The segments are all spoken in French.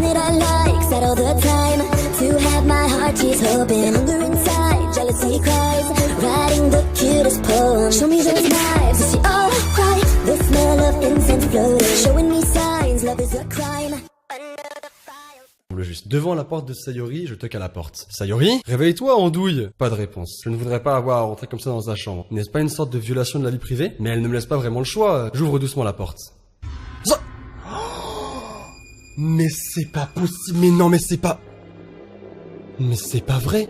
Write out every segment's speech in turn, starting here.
that I like, said all the time. To have my heart keeps hoping, hunger inside, jealousy cries. Writing the cutest poem. Show me those knives, is she alright? The smell of incense floating, showing me signs, love is a crime. Juste devant la porte de Sayori, je toque à la porte. Sayori? Réveille-toi, andouille! Pas de réponse. Je ne voudrais pas avoir à rentrer comme ça dans sa chambre. N'est-ce pas une sorte de violation de la vie privée? Mais elle ne me laisse pas vraiment le choix. J'ouvre doucement la porte. Mais c'est pas possible. Mais non, mais c'est pas... Mais c'est pas vrai.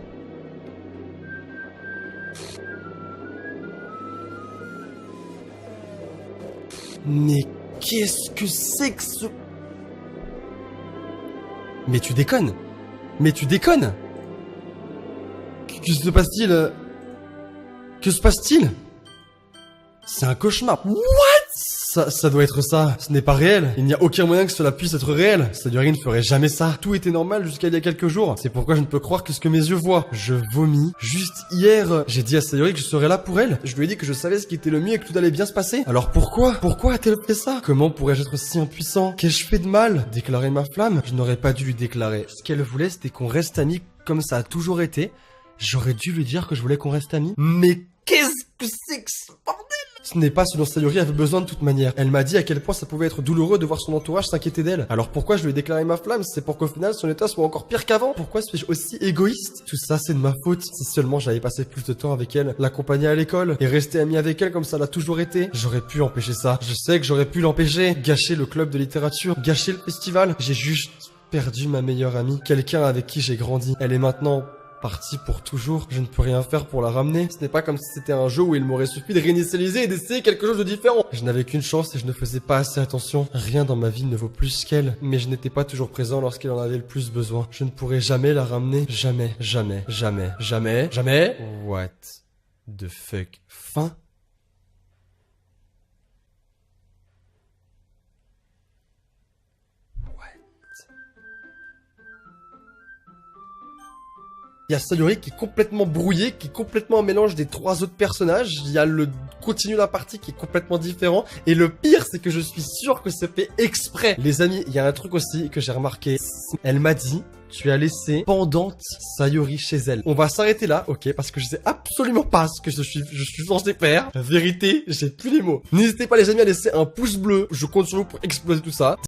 Mais qu'est-ce que c'est que ce... Mais tu déconnes! Mais tu déconnes! Que se passe-t-il? Que se passe-t-il? C'est un cauchemar. What? Ça doit être ça. Ce n'est pas réel. Il n'y a aucun moyen que cela puisse être réel. Sayori ne ferait jamais ça. Tout était normal jusqu'à il y a quelques jours. C'est pourquoi je ne peux croire que ce que mes yeux voient. Je vomis. Juste hier, j'ai dit à Sayori que je serais là pour elle. Je lui ai dit que je savais ce qui était le mieux et que tout allait bien se passer. Alors pourquoi? Pourquoi a-t-elle fait ça? Comment pourrais-je être si impuissant? Qu'ai-je fait de mal? Déclarer ma flamme? Je n'aurais pas dû lui déclarer. Ce qu'elle voulait, c'était qu'on reste amis comme ça a toujours été. J'aurais dû lui dire que je voulais qu'on reste amis. Mais qu'est-ce que c'est que ce bordel? Ce n'est pas ce dont Sayori avait besoin de toute manière. Elle m'a dit à quel point ça pouvait être douloureux de voir son entourage s'inquiéter d'elle. Alors pourquoi je lui ai déclaré ma flamme? C'est pour qu'au final son état soit encore pire qu'avant. Pourquoi suis-je aussi égoïste? Tout ça c'est de ma faute. Si seulement j'avais passé plus de temps avec elle, l'accompagner à l'école et rester ami avec elle comme ça l'a toujours été. J'aurais pu empêcher ça. Je sais que j'aurais pu l'empêcher. Gâcher le club de littérature, gâcher le festival. J'ai juste perdu ma meilleure amie. Quelqu'un avec qui j'ai grandi. Elle est maintenant... partie pour toujours, je ne peux rien faire pour la ramener. Ce n'est pas comme si c'était un jeu où il m'aurait suffi de réinitialiser et d'essayer quelque chose de différent. Je n'avais qu'une chance et je ne faisais pas assez attention. Rien dans ma vie ne vaut plus qu'elle, mais je n'étais pas toujours présent lorsqu'elle en avait le plus besoin. Je ne pourrai jamais la ramener. Jamais, jamais, jamais, jamais, jamais. What the fuck? Fin? Il y a Sayori qui est complètement brouillé, qui est complètement un mélange des trois autres personnages. Il y a le continu de la partie qui est complètement différent. Et le pire, c'est que je suis sûr que c'est fait exprès. Les amis, il y a un truc aussi que j'ai remarqué. Elle m'a dit... tu as laissé pendante Sayori chez elle. On va s'arrêter là, ok, parce que je sais absolument pas ce que je suis censé faire. La vérité, j'ai plus les mots. N'hésitez pas les amis à laisser un pouce bleu. Je compte sur vous pour exploser tout ça.